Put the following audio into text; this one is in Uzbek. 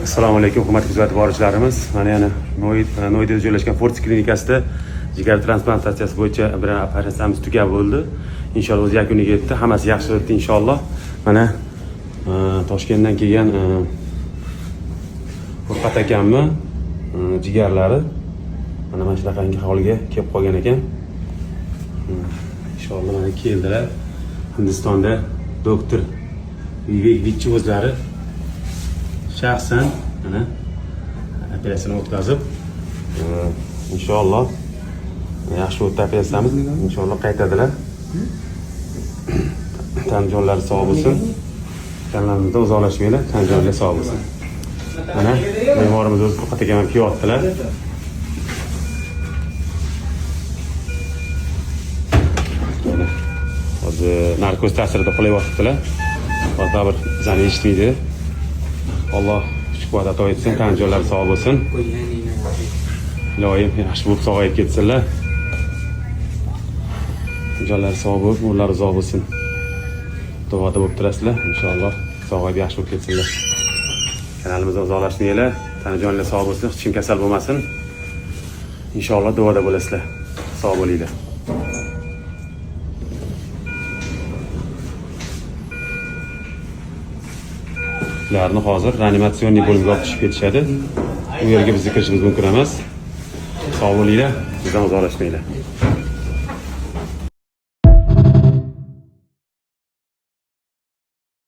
Assalomu alaykum, hurmatli kuzatib boruvchilarimiz. Mana yana Noida joylashgan Fortis klinikasida jigar transplantatsiyasi bo'yicha bir operatsiyamiz tugab bo'ldi. Inshaalloh o'z yakuniga yetdi. Hammasi yaxshi o'tdi inshaalloh. Mana Toshkentdan kelgan Furqat akamni jigarlari mana shunaqangi holiga kelib qolgan ekan. Inshaalloh mana keldilar. Hindistonda doktor Vivek Vichchi o'zlari shaxsan mana operatsiyani o'tkazib, inshaalloh yaxshi o'tdi operatsiyamiz. Inshaalloh qaytadilar. Tan jonlari sog' bo'lsin. Tanlarimizda uzoqlashmaylar, tan jonlari sog' bo'lsin. Mana bemorimiz o'zi Furqat akam kelyaptilar. Hozir narkoz ta'sirida qo'layotibdilar. Hozir bir bizani eshitmaydi. Alloh shukr ato etsin, tan jonlari sog' bo'lsin. Iloyim yaxshi bo'lib sog'ayib ketsinlar. Jonlari sog' bo'lib, umrlari uzoq bo'lsin. Duoda bo'lib turasizlar, inshaalloh sog'ayib yaxshi bo'lib ketsinlar. Kanalimizdan uzoqlashmanglar, tan jonlari sog' bo'lsin, hech kim kasal bo'lmasin. Inshaalloh duoda bo'lasizlar. Sog' bo'linglar. Ularni hozir reanimatsionniy bo'limga olib tushib ketishadi. U yerga bizni kirishimiz mumkin emas. Sog' bo'linglar, bizdan uzoqlashmanglar.